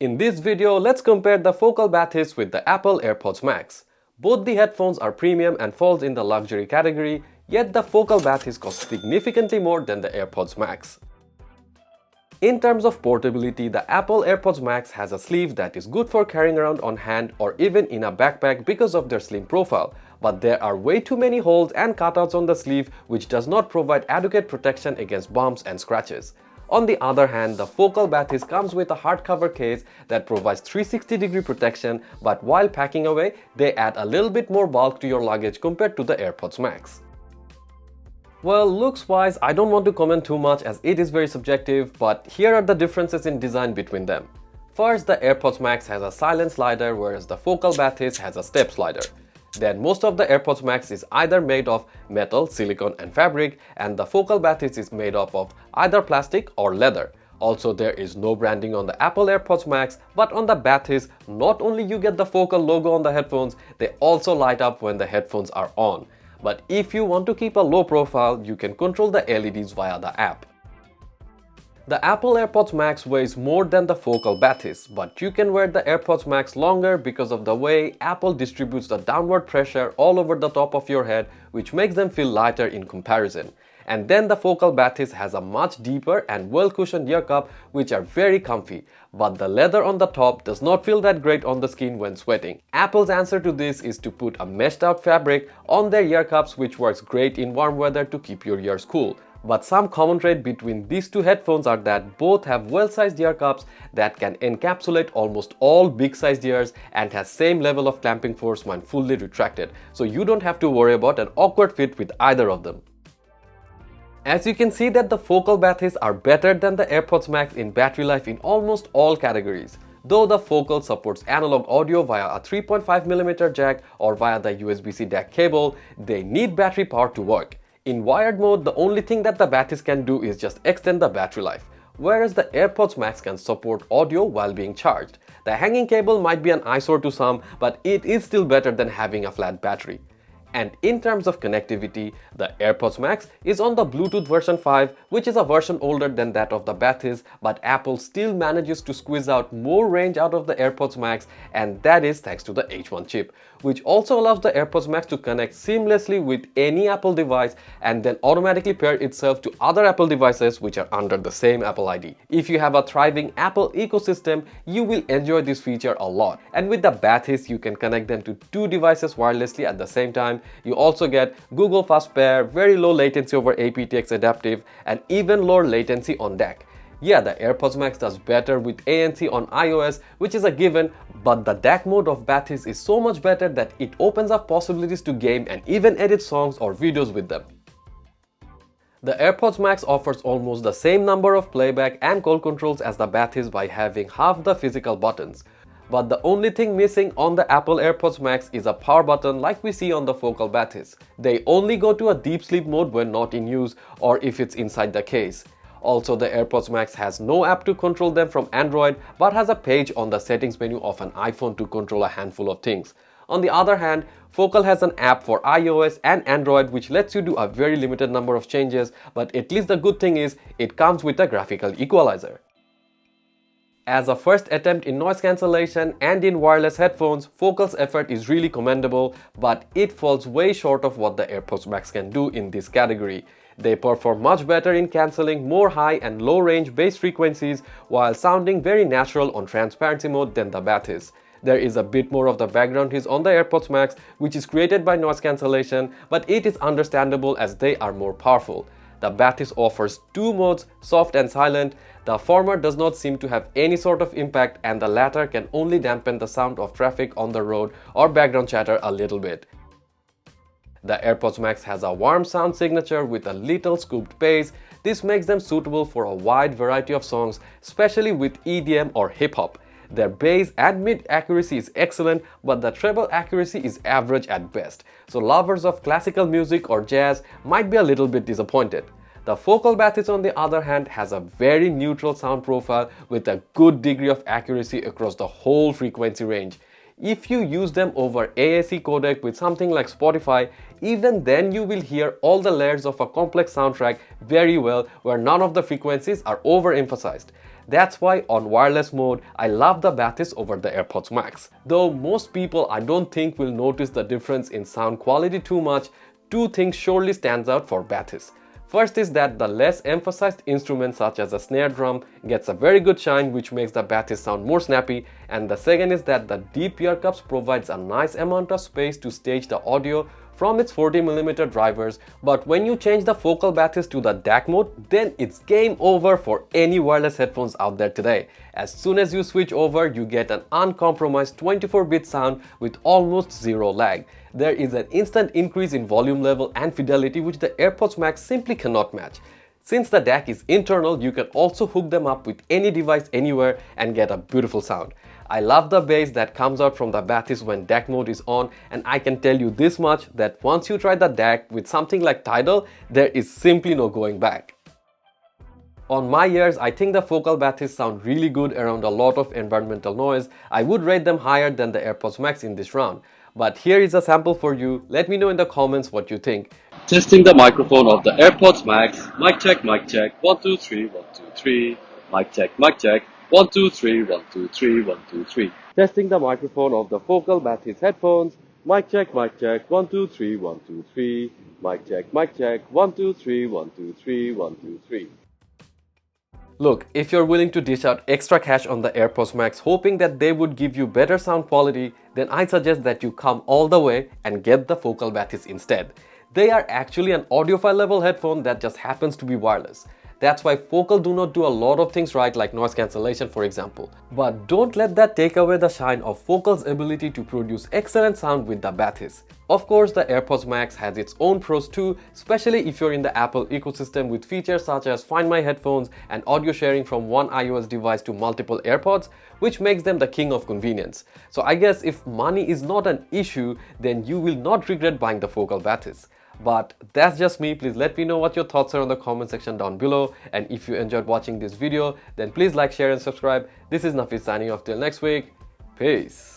In this video, let's compare the Focal Bathys with the Apple AirPods Max. Both the headphones are premium and falls in the luxury category, yet the Focal Bathys cost significantly more than the AirPods Max. In terms of portability, the Apple AirPods Max has a sleeve that is good for carrying around on hand or even in a backpack because of their slim profile. But there are way too many holes and cutouts on the sleeve which does not provide adequate protection against bumps and scratches. On the other hand, the Focal Bathys comes with a hardcover case that provides 360-degree protection, but while packing away, they add a little bit more bulk to your luggage compared to the AirPods Max. Well, looks-wise, I don't want to comment too much as it is very subjective, but here are the differences in design between them. First, the AirPods Max has a silent slider, whereas the Focal Bathys has a step slider. Then most of the AirPods Max is either made of metal, silicone and fabric, and the Focal Bathys is made up of either plastic or leather. Also, there is no branding on the Apple AirPods Max, but on the Bathys, not only you get the Focal logo on the headphones, they also light up when the headphones are on. But if you want to keep a low profile, you can control the LEDs via the app. The Apple AirPods Max weighs more than the Focal Bathys, but you can wear the AirPods Max longer because of the way Apple distributes the downward pressure all over the top of your head, which makes them feel lighter in comparison. And then the Focal Bathys has a much deeper and well-cushioned ear cup which are very comfy, but the leather on the top does not feel that great on the skin when sweating. Apple's answer to this is to put a meshed out fabric on their ear cups which works great in warm weather to keep your ears cool. But some common trait between these two headphones are that both have well-sized ear cups that can encapsulate almost all big-sized ears and has same level of clamping force when fully retracted, so you don't have to worry about an awkward fit with either of them. As you can see that the Focal Bathys are better than the AirPods Max in battery life in almost all categories. Though the Focal supports analog audio via a 3.5mm jack or via the USB-C DAC cable, they need battery power to work. In wired mode, the only thing that the Bathys can do is just extend the battery life, whereas the AirPods Max can support audio while being charged. The hanging cable might be an eyesore to some, but it is still better than having a flat battery. And in terms of connectivity, the AirPods Max is on the Bluetooth version 5, which is a version older than that of the Bathys, but Apple still manages to squeeze out more range out of the AirPods Max, and that is thanks to the H1 chip, which also allows the AirPods Max to connect seamlessly with any Apple device and then automatically pair itself to other Apple devices which are under the same Apple ID. If you have a thriving Apple ecosystem, you will enjoy this feature a lot. And with the Bathys, you can connect them to two devices wirelessly at the same time. You also get Google Fast Pair, very low latency over aptX adaptive, and even lower latency on DAC. Yeah, the AirPods Max does better with ANC on iOS, which is a given, but the DAC mode of Bathys is so much better that it opens up possibilities to game and even edit songs or videos with them. The AirPods Max offers almost the same number of playback and call controls as the Bathys by having half the physical buttons. But the only thing missing on the Apple AirPods Max is a power button like we see on the Focal Bathys. They only go to a deep sleep mode when not in use or if it's inside the case. Also, the AirPods Max has no app to control them from Android but has a page on the settings menu of an iPhone to control a handful of things. On the other hand, Focal has an app for iOS and Android which lets you do a very limited number of changes, but at least the good thing is it comes with a graphical equalizer. As a first attempt in noise cancellation and in wireless headphones, Focal's effort is really commendable, but it falls way short of what the AirPods Max can do in this category. They perform much better in cancelling more high and low range bass frequencies while sounding very natural on transparency mode than the Bathys. There is a bit more of the background hiss on the AirPods Max, which is created by noise cancellation, but it is understandable as they are more powerful. The Bathys offers two modes, soft and silent. The former does not seem to have any sort of impact and the latter can only dampen the sound of traffic on the road or background chatter a little bit. The AirPods Max has a warm sound signature with a little scooped bass. This makes them suitable for a wide variety of songs, especially with EDM or hip-hop. Their bass and mid accuracy is excellent, but the treble accuracy is average at best, so lovers of classical music or jazz might be a little bit disappointed. The Focal Bathys on the other hand has a very neutral sound profile with a good degree of accuracy across the whole frequency range. If you use them over AAC codec with something like Spotify, even then you will hear all the layers of a complex soundtrack very well where none of the frequencies are overemphasized. That's why on wireless mode, I love the Bathys over the AirPods Max. Though most people I don't think will notice the difference in sound quality too much, two things surely stands out for Bathys. First is that the less emphasized instruments such as a snare drum gets a very good shine, which makes the Bathys sound more snappy, and the second is that the deep ear cups provides a nice amount of space to stage the audio from its 40mm drivers. But when you change the Focal Bathys to the DAC mode, then it's game over for any wireless headphones out there today. As soon as you switch over, you get an uncompromised 24-bit sound with almost zero lag. There is an instant increase in volume level and fidelity which the AirPods Max simply cannot match. Since the DAC is internal, you can also hook them up with any device anywhere and get a beautiful sound. I love the bass that comes out from the Bathys when DAC mode is on, and I can tell you this much, that once you try the DAC with something like Tidal, there is simply no going back. On my ears, I think the Focal Bathys sound really good around a lot of environmental noise. I would rate them higher than the AirPods Max in this round. But here is a sample for you. Let me know in the comments what you think. Testing the microphone of the AirPods Max. Mic check, mic check. 1, 2, 3, 1, 2, 3. Mic check, mic check. 1, 2, 3, 1, 2, 3, 1, 2, 3. Testing the microphone of the Focal Bathys headphones. Mic check, 1, 2, 3, 1, 2, 3. Mic check, 1, 2, 3, 1, 2, 3, 1, 2, 3. Look, if you're willing to dish out extra cash on the AirPods Max hoping that they would give you better sound quality, then I suggest that you come all the way and get the Focal Bathys instead. They are actually an audiophile level headphone that just happens to be wireless. That's why Focal do not do a lot of things right, like noise cancellation for example. But don't let that take away the shine of Focal's ability to produce excellent sound with the Bathys. Of course, the AirPods Max has its own pros too, especially if you're in the Apple ecosystem with features such as Find My Headphones and audio sharing from one iOS device to multiple AirPods, which makes them the king of convenience. So I guess if money is not an issue, then you will not regret buying the Focal Bathys. But that's just me. Please let me know what your thoughts are in the comment section down below, and if you enjoyed watching this video, then please like, share and subscribe. This is Nafis signing off till next week. Peace.